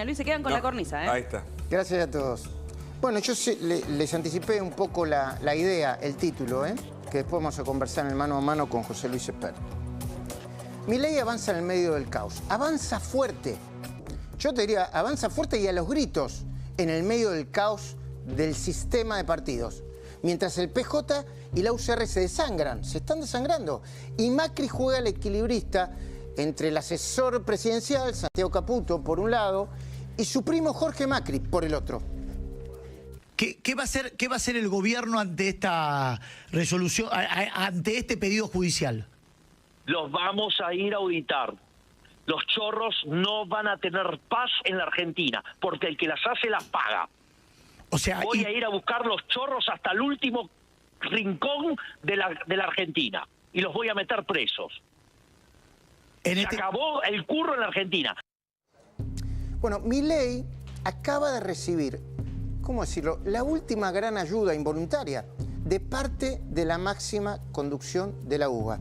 Luis, se quedan con la cornisa, ¿eh? Ahí está. Gracias a todos. Bueno, yo les anticipé un poco la idea, el título, que después vamos a conversar en el mano a mano con José Luis Espert. Milei avanza en el medio del caos. Avanza fuerte. Yo te diría, avanza fuerte y a los gritos en el medio del caos del sistema de partidos. Mientras el PJ y la UCR se desangran, se están desangrando. Y Macri juega al equilibrista entre el asesor presidencial, Santiago Caputo, por un lado, y su primo Jorge Macri, por el otro. ¿Qué va a hacer el gobierno ante esta resolución, ante este pedido judicial? Los vamos a ir a auditar. Los chorros no van a tener paz en la Argentina, porque el que las hace las paga. O sea, voy a ir a buscar los chorros hasta el último rincón de la Argentina y los voy a meter presos. Se acabó el curro en la Argentina. Bueno, Milei acaba de recibir, ¿cómo decirlo?, la última gran ayuda involuntaria de parte de la máxima conducción de la UBA.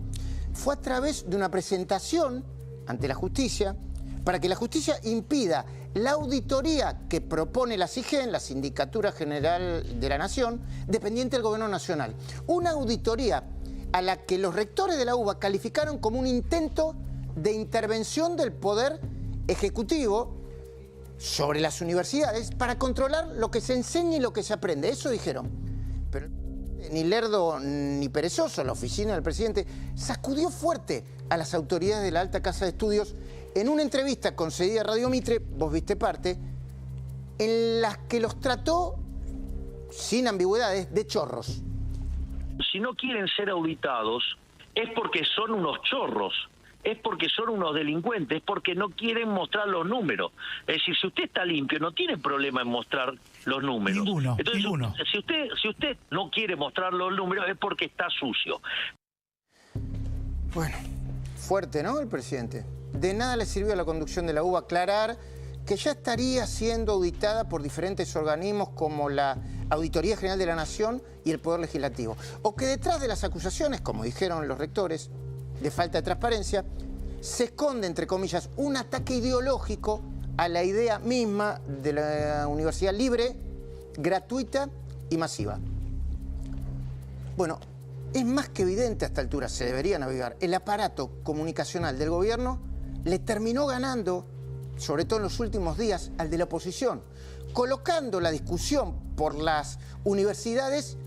Fue a través de una presentación ante la justicia para que la justicia impida la auditoría que propone la SIGEN, la Sindicatura General de la Nación, dependiente del Gobierno Nacional. Una auditoría a la que los rectores de la UBA calificaron como un intento de intervención del Poder Ejecutivo sobre las universidades para controlar lo que se enseña y lo que se aprende. Eso dijeron. Pero ni lerdo ni perezoso, la oficina del presidente sacudió fuerte a las autoridades de la Alta Casa de Estudios en una entrevista concedida a Radio Mitre, vos viste parte, en las que los trató, sin ambigüedades, de chorros. Si no quieren ser auditados es porque son unos chorros, es porque son unos delincuentes, es porque no quieren mostrar los números. Es decir, si usted está limpio, no tiene problema en mostrar los números. Ninguno, entonces, ninguno. Si usted no quiere mostrar los números es porque está sucio. Bueno, fuerte, ¿no?, el presidente. De nada le sirvió a la conducción de la UBA aclarar que ya estaría siendo auditada por diferentes organismos como la Auditoría General de la Nación y el Poder Legislativo. O que detrás de las acusaciones, como dijeron los rectores, de falta de transparencia, se esconde, entre comillas, un ataque ideológico a la idea misma de la universidad libre, gratuita y masiva. Bueno, es más que evidente a esta altura, se debería navegar, el aparato comunicacional del gobierno le terminó ganando, sobre todo en los últimos días, al de la oposición, colocando la discusión por las universidades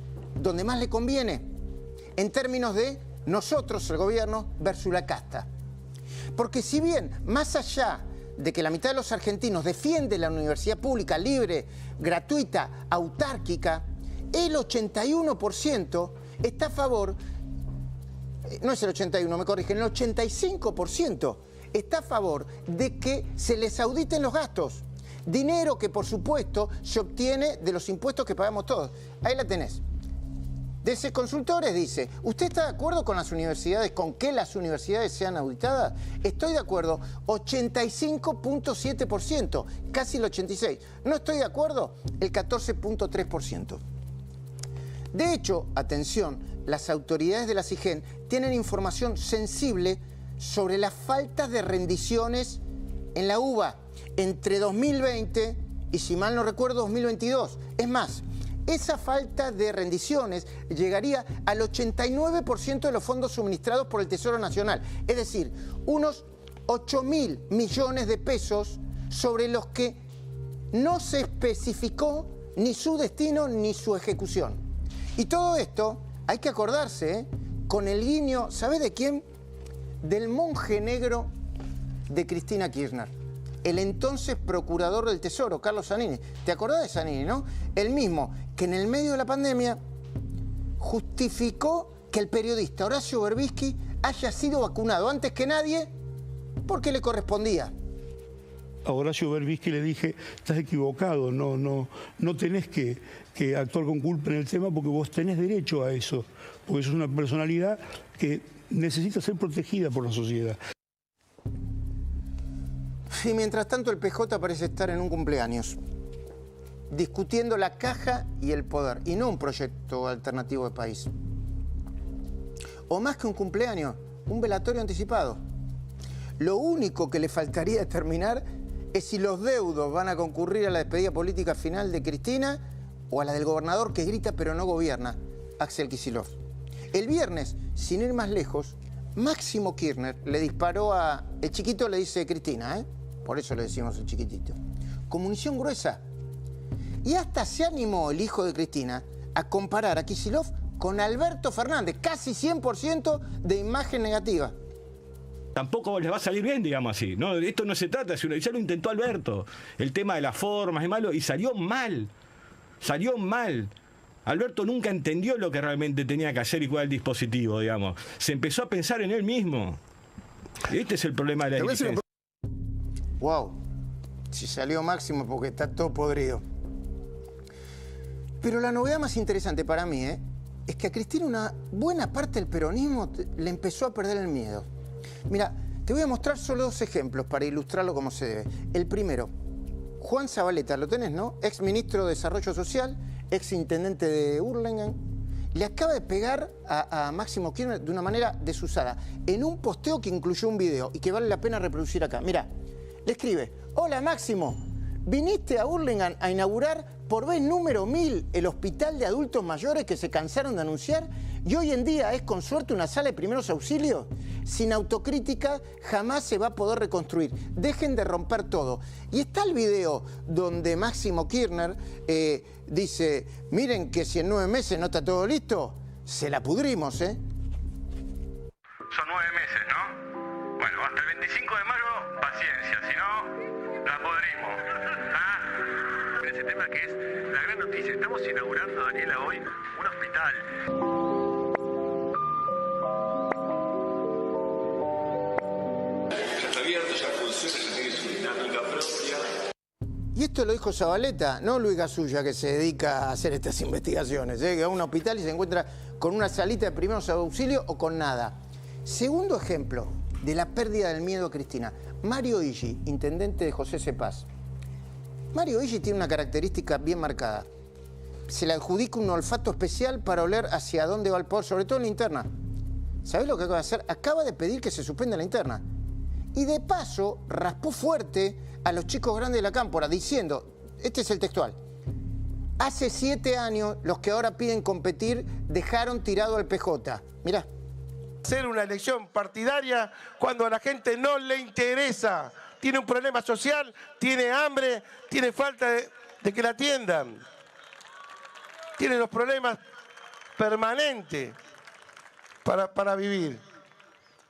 donde más le conviene, en términos de nosotros, el gobierno, versus la casta. Porque si bien, más allá de que la mitad de los argentinos defiende la universidad pública, libre, gratuita, autárquica, el 81% está a favor, no es el 81, me corrigen, el 85% está a favor de que se les auditen los gastos. Dinero que, por supuesto, se obtiene de los impuestos que pagamos todos. Ahí la tenés. DC Consultores dice, ¿usted está de acuerdo con las universidades, con que las universidades sean auditadas? Estoy de acuerdo, 85.7%, casi el 86%. No estoy de acuerdo, el 14.3%. De hecho, atención, las autoridades de la SIGEN tienen información sensible sobre la falta de rendiciones en la UBA entre 2020 y, si mal no recuerdo, 2022. Es más, esa falta de rendiciones llegaría al 89% de los fondos suministrados por el Tesoro Nacional. Es decir, unos 8.000 millones de pesos sobre los que no se especificó ni su destino ni su ejecución. Y todo esto, hay que acordarse, con el guiño, ¿sabés de quién? Del monje negro de Cristina Kirchner. El entonces procurador del Tesoro, Carlos Zanini. ¿Te acordás de Zanini, no? El mismo que en el medio de la pandemia justificó que el periodista Horacio Berbisky haya sido vacunado antes que nadie porque le correspondía. A Horacio Berbisky le dije, estás equivocado, no tenés que actuar con culpa en el tema porque vos tenés derecho a eso, porque sos una personalidad que necesita ser protegida por la sociedad. Y mientras tanto el PJ parece estar en un cumpleaños, discutiendo la caja y el poder, y no un proyecto alternativo de país. O más que un cumpleaños, un velatorio anticipado. Lo único que le faltaría terminar es si los deudos van a concurrir a la despedida política final de Cristina o a la del gobernador que grita pero no gobierna, Axel Kicillof. El viernes, sin ir más lejos, Máximo Kirchner le disparó a... El chiquito le dice Cristina, ¿eh? Por eso le decimos el chiquitito. Con munición gruesa. Y hasta se animó el hijo de Cristina a comparar a Kicillof con Alberto Fernández, casi 100% de imagen negativa. Tampoco les va a salir bien, digamos así. No, esto no se trata, ya lo intentó Alberto. El tema de las formas es malo y salió mal. Salió mal. Alberto nunca entendió lo que realmente tenía que hacer y cuál era el dispositivo, digamos. Se empezó a pensar en él mismo. Este es el problema de la dirigencia. Wow. Si salió Máximo porque está todo podrido. Pero la novedad más interesante para mí, es que a Cristina una buena parte del peronismo le empezó a perder el miedo. Mira, te voy a mostrar solo 2 ejemplos para ilustrarlo como se debe. El primero, Juan Zabaleta, lo tenés, ¿no? Ex ministro de Desarrollo Social, ex intendente de Hurlingham. Le acaba de pegar a Máximo Kirchner de una manera desusada, en un posteo que incluyó un video y que vale la pena reproducir acá. Mira, le escribe: hola Máximo, viniste a Hurlingham a inaugurar por vez número 1000 el hospital de adultos mayores que se cansaron de anunciar y hoy en día es con suerte una sala de primeros auxilios. Sin autocrítica jamás se va a poder reconstruir. Dejen de romper todo. Y está el video donde Máximo Kirchner dice: miren que si en 9 meses no está todo listo, se la pudrimos, Son 9 meses, ¿no? Bueno, hasta el 25 de mayo, paciencia, si no, la podrimos. Ese tema que es la gran noticia. Estamos inaugurando, Daniela, hoy un hospital. Ya está abierto, ya funciona, ya tiene su dinámica propia. Y esto lo dijo Zabaleta, no Luis Gasulla, que se dedica a hacer estas investigaciones, que va a un hospital y se encuentra con una salita de primeros auxilios o con nada. Segundo ejemplo de la pérdida del miedo a Cristina. Mario Iggi, intendente de José Cepaz. Mario Iggi tiene una característica bien marcada. Se le adjudica un olfato especial para oler hacia dónde va el poder, sobre todo en la interna. ¿Sabés lo que acaba de hacer? Acaba de pedir que se suspenda la interna. Y de paso raspó fuerte a los chicos grandes de la Cámpora, diciendo, este es el textual: hace 7 años los que ahora piden competir dejaron tirado al PJ. Mirá. Hacer una elección partidaria cuando a la gente no le interesa. Tiene un problema social, tiene hambre, tiene falta de que la atiendan. Tiene los problemas permanentes para vivir.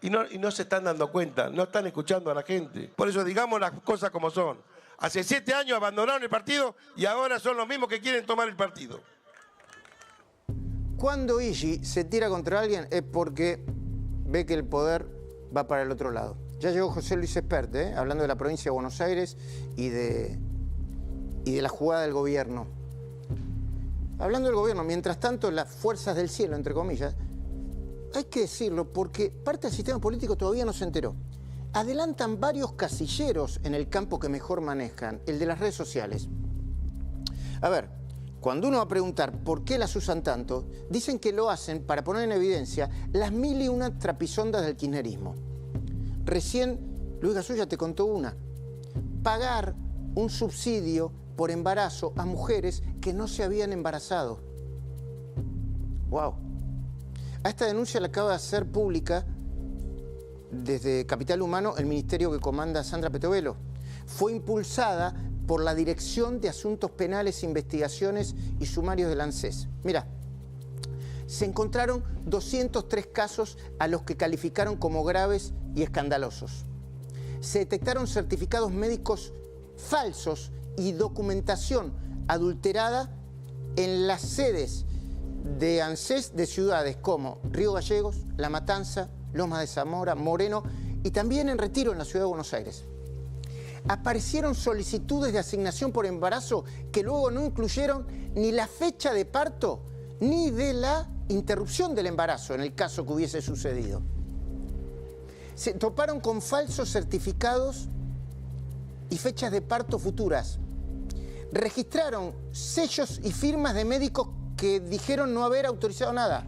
Y no se están dando cuenta, no están escuchando a la gente. Por eso digamos las cosas como son. Hace 7 años abandonaron el partido y ahora son los mismos que quieren tomar el partido. Cuando Iggi se tira contra alguien es porque ve que el poder va para el otro llado. Ya llegó José Luis Espert, hablando de la provincia de Buenos Aires y de la jugada del gobierno. Hablando del gobierno, mientras tanto, las fuerzas del cielo, entre comillas, hay que decirlo porque parte del sistema político todavía no se enteró. Adelantan varios casilleros en el campo que mejor manejan, el de las redes sociales. A ver, cuando uno va a preguntar por qué las usan tanto, dicen que lo hacen para poner en evidencia las 1001 trapisondas del kirchnerismo. Recién Luis Gasulla te contó una. Pagar un subsidio por embarazo a mujeres que no se habían embarazado. ¡Wow! A esta denuncia la acaba de hacer pública desde Capital Humano el ministerio que comanda Sandra Petovelo. Fue impulsada por la Dirección de Asuntos Penales, Investigaciones y Sumarios del ANSES. Mira, se encontraron 203 casos a los que calificaron como graves y escandalosos. Se detectaron certificados médicos falsos y documentación adulterada en las sedes de ANSES de ciudades como Río Gallegos, La Matanza, Lomas de Zamora, Moreno y también en Retiro, en la ciudad de Buenos Aires. Aparecieron solicitudes de asignación por embarazo que luego no incluyeron ni la fecha de parto ni de la interrupción del embarazo en el caso que hubiese sucedido. Se toparon con falsos certificados y fechas de parto futuras. Registraron sellos y firmas de médicos que dijeron no haber autorizado nada.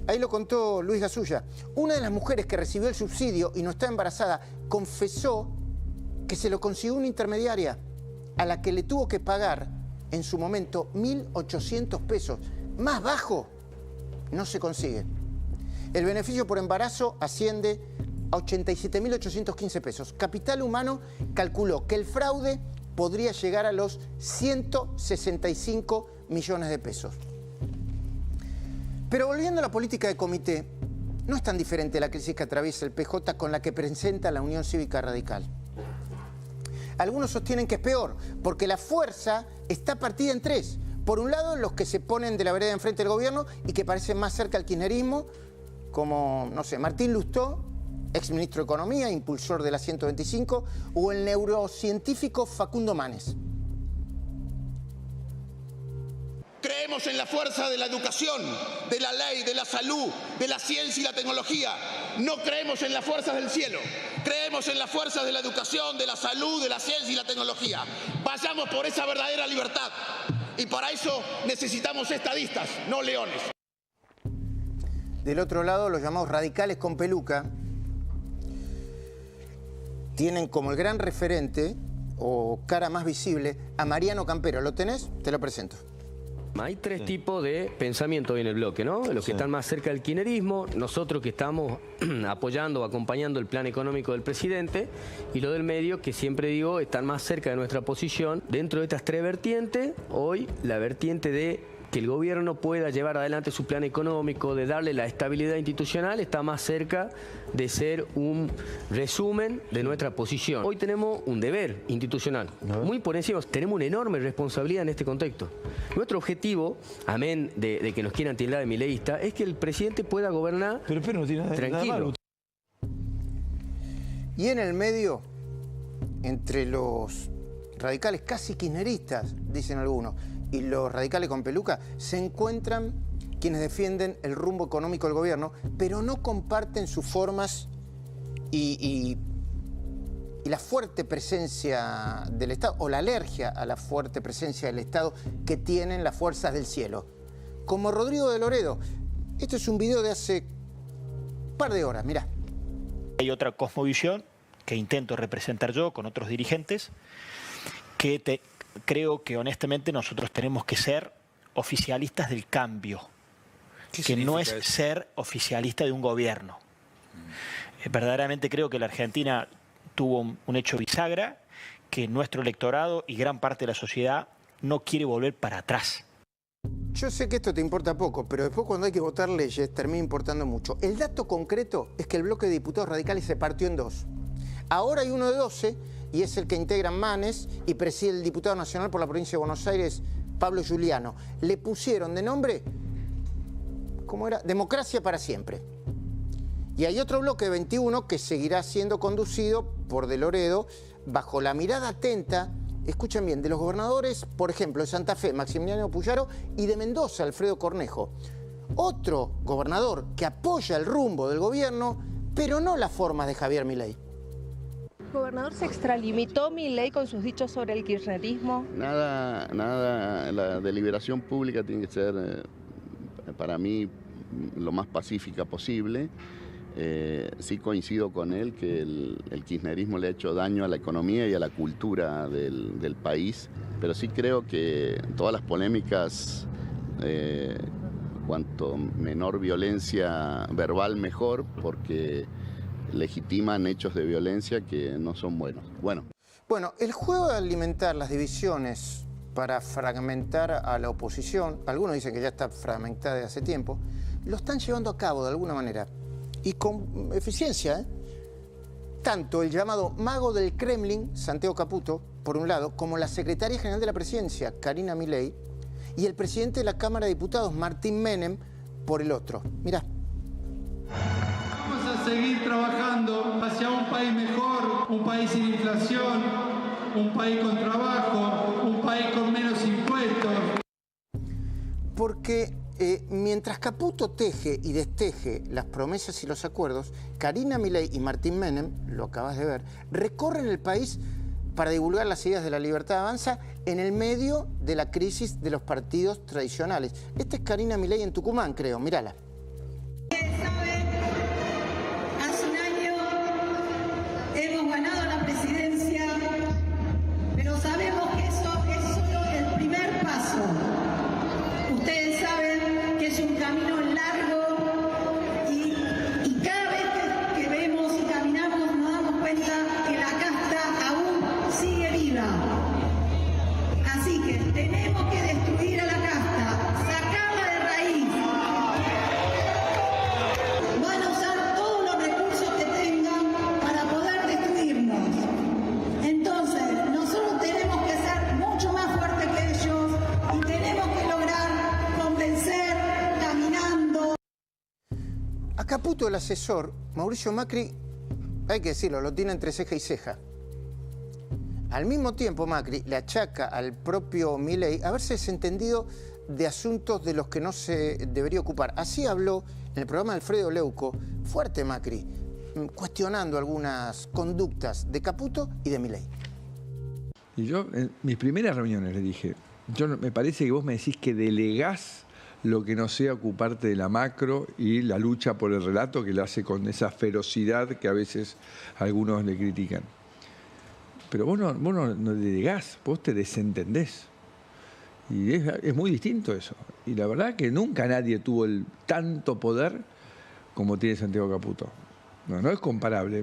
Ahí lo contó Luis Gasulla. Una de las mujeres que recibió el subsidio y no está embarazada confesó que se lo consiguió una intermediaria a la que le tuvo que pagar en su momento 1.800 pesos. Más bajo no se consigue. El beneficio por embarazo asciende a 87.815 pesos. Capital Humano calculó que el fraude podría llegar a los 165 millones de pesos. Pero volviendo a la política de comité, no es tan diferente la crisis que atraviesa el PJ con la que presenta la Unión Cívica Radical. Algunos sostienen que es peor, porque la fuerza está partida en tres. Por un lado, los que se ponen de la vereda enfrente del gobierno y que parecen más cerca al kirchnerismo, como, no sé, Martín Lustó, exministro de Economía, impulsor de la 125, o el neurocientífico Facundo Manes. Creemos en la fuerza de la educación, de la ley, de la salud, de la ciencia y la tecnología. No creemos en las fuerzas del cielo. Creemos en las fuerzas de la educación, de la salud, de la ciencia y la tecnología. Vayamos por esa verdadera libertad. Y para eso necesitamos estadistas, no leones. Del otro lado, los llamados radicales con peluca tienen como el gran referente o cara más visible a Mariano Campero. ¿Lo tenés? Te lo presento. Hay tres tipos de pensamiento hoy en el bloque, ¿no? Los que están más cerca del kirchnerismo, nosotros que estamos apoyando o acompañando el plan económico del presidente, y lo del medio, que siempre digo, están más cerca de nuestra posición. Dentro de estas tres vertientes, hoy la vertiente de que el gobierno pueda llevar adelante su plan económico, de darle la estabilidad institucional, está más cerca de ser un resumen de nuestra posición. Hoy tenemos un deber institucional, muy por encima, tenemos una enorme responsabilidad en este contexto. Nuestro objetivo, amén de que nos quieran tildar de mileísta, es que el presidente pueda gobernar tranquilo. Y en el medio, entre los radicales casi kirchneristas, dicen algunos, y los radicales con peluca, se encuentran quienes defienden el rumbo económico del gobierno, pero no comparten sus formas y la fuerte presencia del Estado, o la alergia a la fuerte presencia del Estado que tienen las fuerzas del cielo. Como Rodrigo de Loredo. Esto es un video de hace un par de horas, mirá. Hay otra cosmovisión que intento representar yo con otros dirigentes, que creo que honestamente nosotros tenemos que ser oficialistas del cambio, que no es eso? Ser oficialista de un gobierno. Verdaderamente creo que la Argentina tuvo un hecho bisagra, que nuestro electorado y gran parte de la sociedad no quiere volver para atrás. Yo sé que esto te importa poco, pero después cuando hay que votar leyes termina importando mucho. El dato concreto es que el bloque de diputados radicales se partió en dos. Ahora hay uno de 12 y es el que integran Manes y preside el diputado nacional por la provincia de Buenos Aires, Pablo Giuliano. Le pusieron de nombre, ¿cómo era? Democracia para siempre. Y hay otro bloque de 21 que seguirá siendo conducido por De Loredo bajo la mirada atenta, escuchen bien, de los gobernadores, por ejemplo, de Santa Fe, Maximiliano Puyaro, y de Mendoza, Alfredo Cornejo. Otro gobernador que apoya el rumbo del gobierno, pero no las formas de Javier Milei. Gobernador, ¿se extralimitó Milei con sus dichos sobre el kirchnerismo? Nada, la deliberación pública tiene que ser, para mí, lo más pacífica posible. Sí coincido con él que el kirchnerismo le ha hecho daño a la economía y a la cultura del país, pero sí creo que todas las polémicas, cuanto menor violencia verbal mejor, porque legitiman hechos de violencia que no son buenos. Bueno, el juego de alimentar las divisiones para fragmentar a la oposición, algunos dicen que ya está fragmentada desde hace tiempo, lo están llevando a cabo de alguna manera y con eficiencia, tanto el llamado mago del Kremlin, Santiago Caputo, por un lado, como la secretaria general de la presidencia, Karina Milei, y el presidente de la Cámara de Diputados, Martín Menem, por el otro. Mirá. Vamos a seguir trabajando hacia un país mejor, un país sin inflación, un país con trabajo, un país con menos impuestos. Porque mientras Caputo teje y desteje las promesas y los acuerdos, Karina Milei y Martín Menem, lo acabas de ver, recorren el país para divulgar las ideas de la Libertad Avanza en el medio de la crisis de los partidos tradicionales. Esta es Karina Milei en Tucumán, creo, mírala. Hace un año hemos ganado la presidencia Caputo, el asesor, Mauricio Macri, hay que decirlo, lo tiene entre ceja y ceja. Al mismo tiempo, Macri le achaca al propio Milei haberse desentendido de asuntos de los que no se debería ocupar. Así habló en el programa de Alfredo Leuco, fuerte Macri, cuestionando algunas conductas de Caputo y de Milei. Y yo, en mis primeras reuniones le dije, me parece que vos me decís que delegás lo que no sea ocuparte de la macro y la lucha por el relato, que lo hace con esa ferocidad que a veces algunos le critican. Pero vos no delegás, vos te desentendés. Y es muy distinto eso. Y la verdad que nunca nadie tuvo tanto poder como tiene Santiago Caputo. No es comparable.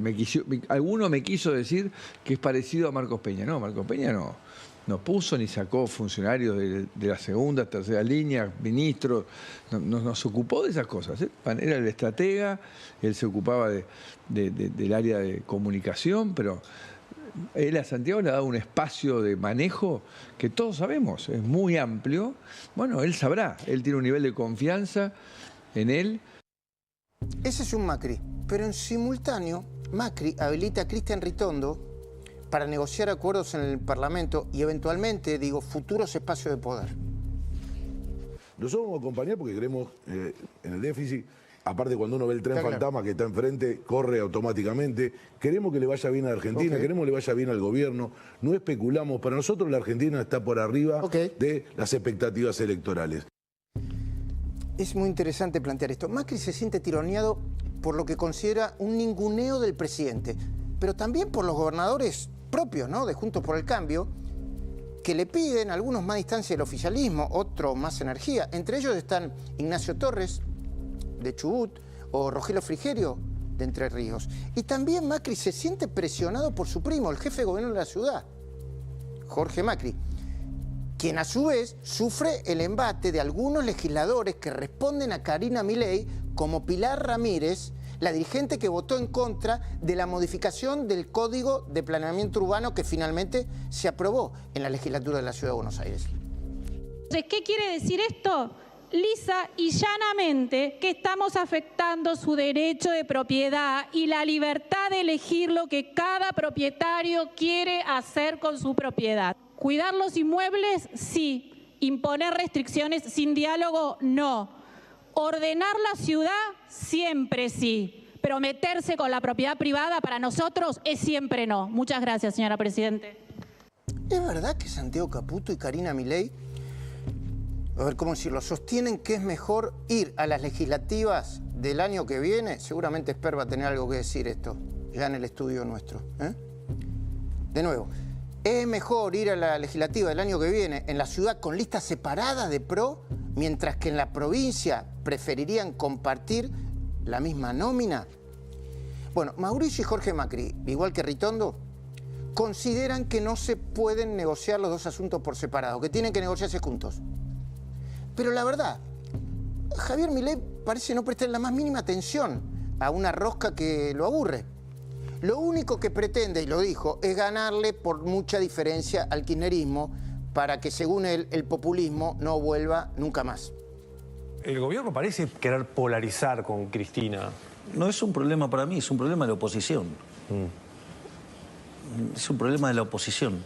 Alguno me quiso decir que es parecido a Marcos Peña. No, Marcos Peña no puso ni sacó funcionarios de la segunda, tercera línea, ministros. Nos ocupó de esas cosas. Era el estratega, él se ocupaba del área de comunicación, pero él a Santiago le ha dado un espacio de manejo que todos sabemos, es muy amplio. Bueno, él sabrá, él tiene un nivel de confianza en él. Ese es un Macri, pero en simultáneo Macri habilita a Cristian Ritondo para negociar acuerdos en el Parlamento y eventualmente, futuros espacios de poder. Nosotros vamos a acompañar porque creemos en el déficit. Aparte, cuando uno ve el tren fantasma que está enfrente, corre automáticamente. Queremos que le vaya bien a la Argentina, queremos que le vaya bien al gobierno. No especulamos. Para nosotros la Argentina está por arriba de las expectativas electorales. Es muy interesante plantear esto. Macri se siente tironeado por lo que considera un ninguneo del presidente, pero también por los gobernadores propios, ¿no?, de Juntos por el Cambio, que le piden, algunos más distancia del oficialismo, otros más energía. Entre ellos están Ignacio Torres, de Chubut, o Rogelio Frigerio, de Entre Ríos. Y también Macri se siente presionado por su primo, el jefe de gobierno de la ciudad, Jorge Macri, quien a su vez sufre el embate de algunos legisladores que responden a Karina Milei, como Pilar Ramírez, la dirigente que votó en contra de la modificación del Código de Planeamiento Urbano que finalmente se aprobó en la legislatura de la Ciudad de Buenos Aires. ¿Qué quiere decir esto? Lisa y llanamente que estamos afectando su derecho de propiedad y la libertad de elegir lo que cada propietario quiere hacer con su propiedad. Cuidar los inmuebles, sí. Imponer restricciones sin diálogo, no. Ordenar la ciudad, siempre sí. Pero meterse con la propiedad privada para nosotros es siempre no. Muchas gracias, señora Presidente. ¿Es verdad que Santiago Caputo y Karina Milei, a ver cómo decirlo, sostienen que es mejor ir a las legislativas del año que viene? Seguramente Esper va a tener algo que decir esto, ya en el estudio nuestro. De nuevo, ¿es mejor ir a la legislativa del año que viene en la ciudad con listas separadas de PRO, mientras que en la provincia preferirían compartir la misma nómina? Bueno, Mauricio y Jorge Macri, igual que Ritondo, consideran que no se pueden negociar los dos asuntos por separado, que tienen que negociarse juntos. Pero la verdad, Javier Milei parece no prestar la más mínima atención a una rosca que lo aburre. Lo único que pretende, y lo dijo, es ganarle por mucha diferencia al kirchnerismo para que, según él, el populismo no vuelva nunca más. El gobierno parece querer polarizar con Cristina. No es un problema para mí, es un problema de la oposición. Es un problema de la oposición.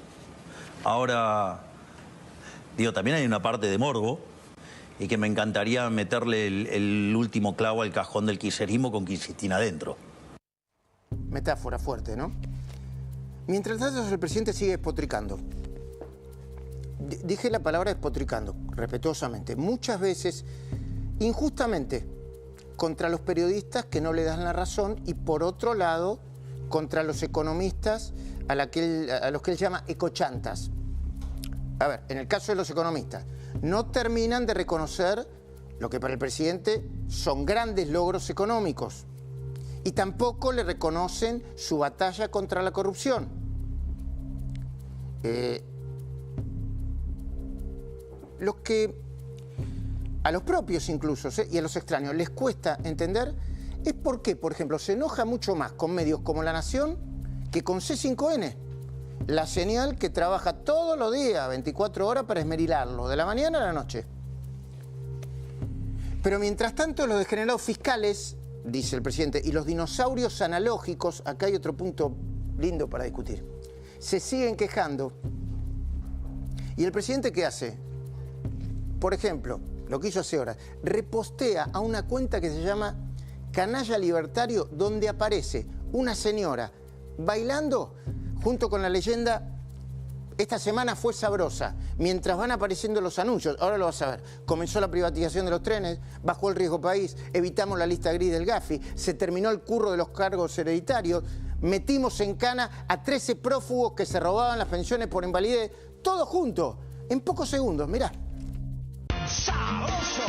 Ahora, también hay una parte de morbo y que me encantaría meterle el último clavo al cajón del kirchnerismo con Cristina adentro. Metáfora fuerte, ¿no? Mientras tanto, el presidente sigue despotricando. Dije la palabra despotricando, respetuosamente. Muchas veces, injustamente, contra los periodistas que no le dan la razón y, por otro lado, contra los economistas a los que él llama ecochantas. A ver, en el caso de los economistas, no terminan de reconocer lo que para el presidente son grandes logros económicos. Y tampoco le reconocen su batalla contra la corrupción. Lo que a los propios incluso y a los extraños les cuesta entender es por qué, por ejemplo, se enoja mucho más con medios como La Nación que con C5N, la señal que trabaja todos los días, 24 horas, para esmerilarlo, de la mañana a la noche. Pero mientras tanto, los degenerados fiscales dice el presidente, y los dinosaurios analógicos, acá hay otro punto lindo para discutir, se siguen quejando. ¿Y el presidente qué hace? Por ejemplo, lo que hizo hace horas, repostea a una cuenta que se llama Canalla Libertario, donde aparece una señora bailando junto con la leyenda "Esta semana fue sabrosa", mientras van apareciendo los anuncios. Ahora lo vas a ver. Comenzó la privatización de los trenes, bajó el riesgo país, evitamos la lista gris del Gafi, se terminó el curro de los cargos hereditarios, metimos en cana a 13 prófugos que se robaban las pensiones por invalidez, todo junto, en pocos segundos, mirá. ¡Sabroso!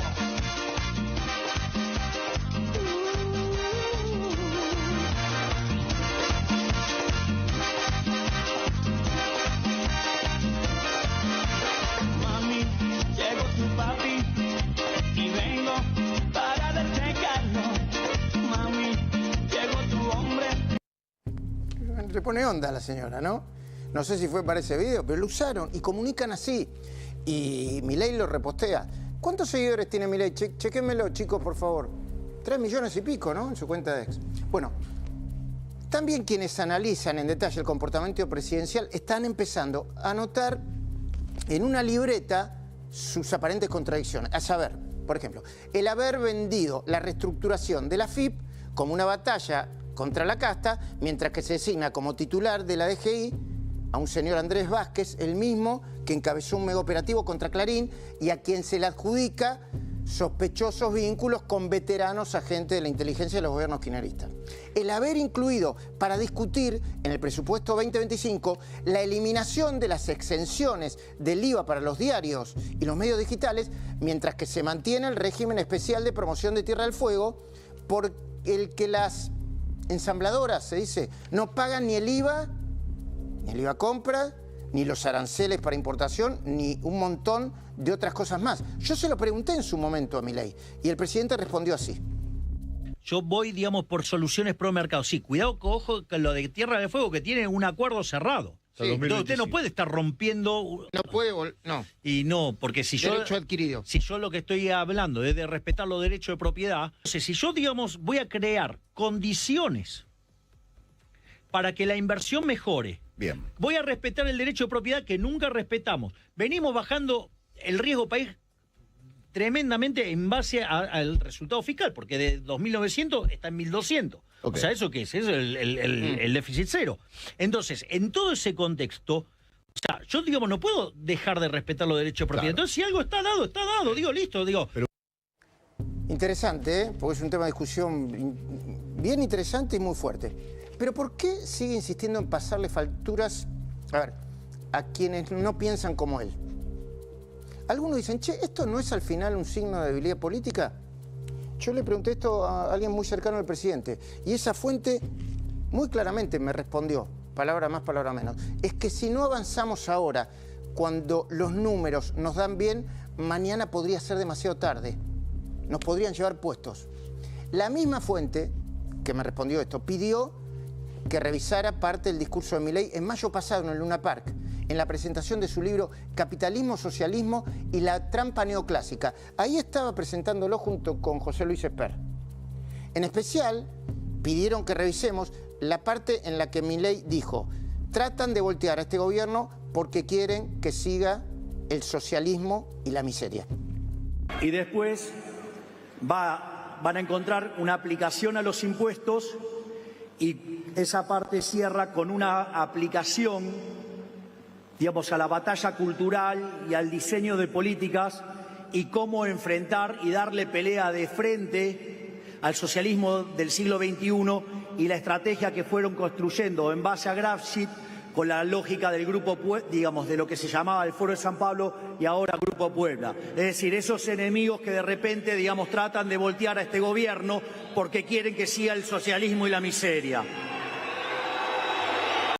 Mami, llegó tu papi y vengo para despegarlo. Mami, llegó tu hombre. Le pone onda a la señora, ¿no? No sé si fue para ese video, pero lo usaron y comunican así. Y Milei lo repostea. ¿Cuántos seguidores tiene Milei? Chequémelo, chicos, por favor. 3 millones y pico, ¿no? En su cuenta de ex. Bueno, también quienes analizan en detalle el comportamiento presidencial están empezando a notar en una libreta sus aparentes contradicciones. A saber, por ejemplo, el haber vendido la reestructuración de la AFIP como una batalla contra la casta, mientras que se designa como titular de la DGI a un señor Andrés Vázquez, el mismo que encabezó un megaoperativo contra Clarín y a quien se le adjudica sospechosos vínculos con veteranos agentes de la inteligencia de los gobiernos kirchneristas. El haber incluido para discutir en el presupuesto 2025 la eliminación de las exenciones del IVA para los diarios y los medios digitales, mientras que se mantiene el régimen especial de promoción de Tierra del Fuego, por el que las ensambladoras, se dice, no pagan ni el IVA compra, ni los aranceles para importación, ni un montón de otras cosas más. Yo se lo pregunté en su momento a Milei y el presidente respondió así. Yo voy, digamos, por soluciones pro mercado. Sí, cuidado, ojo, con lo de Tierra del Fuego, que tiene un acuerdo cerrado. Sí. Entonces usted no puede estar rompiendo... No puede, no. Y no, porque si yo... Derecho adquirido. Si yo lo que estoy hablando es de respetar los derechos de propiedad, entonces si yo, digamos, voy a crear condiciones para que la inversión mejore, bien, voy a respetar el derecho de propiedad que nunca respetamos. Venimos bajando el riesgo país tremendamente en base al resultado fiscal, porque de 2.900 está en 1.200. Okay. O sea, ¿eso qué es? Es el déficit cero. Entonces, en todo ese contexto, o sea, yo, digamos, no puedo dejar de respetar los derechos de propiedad. Claro. Entonces, si algo está dado, digo, listo, digo... Pero... Interesante, ¿eh? Porque es un tema de discusión bien interesante y muy fuerte. Pero ¿por qué sigue insistiendo en pasarle facturas, a quienes no piensan como él? Algunos dicen, che, ¿esto no es al final un signo de debilidad política? Yo le pregunté esto a alguien muy cercano al presidente y esa fuente muy claramente me respondió, palabra más, palabra menos, es que si no avanzamos ahora, cuando los números nos dan bien, mañana podría ser demasiado tarde, nos podrían llevar puestos. La misma fuente que me respondió esto pidió que revisara parte del discurso de Milei en mayo pasado en el Luna Park, en la presentación de su libro Capitalismo, Socialismo y la Trampa Neoclásica. Ahí estaba presentándolo junto con José Luis Esper. En especial, pidieron que revisemos la parte en la que Milei dijo: tratan de voltear a este gobierno porque quieren que siga el socialismo y la miseria. Y después van a encontrar una aplicación a los impuestos y esa parte cierra con una aplicación, digamos, a la batalla cultural y al diseño de políticas y cómo enfrentar y darle pelea de frente al socialismo del siglo XXI y la estrategia que fueron construyendo en base a Gramsci con la lógica del Grupo, digamos, de lo que se llamaba el Foro de San Pablo y ahora Grupo Puebla. Es decir, esos enemigos que de repente, digamos, tratan de voltear a este gobierno porque quieren que siga el socialismo y la miseria.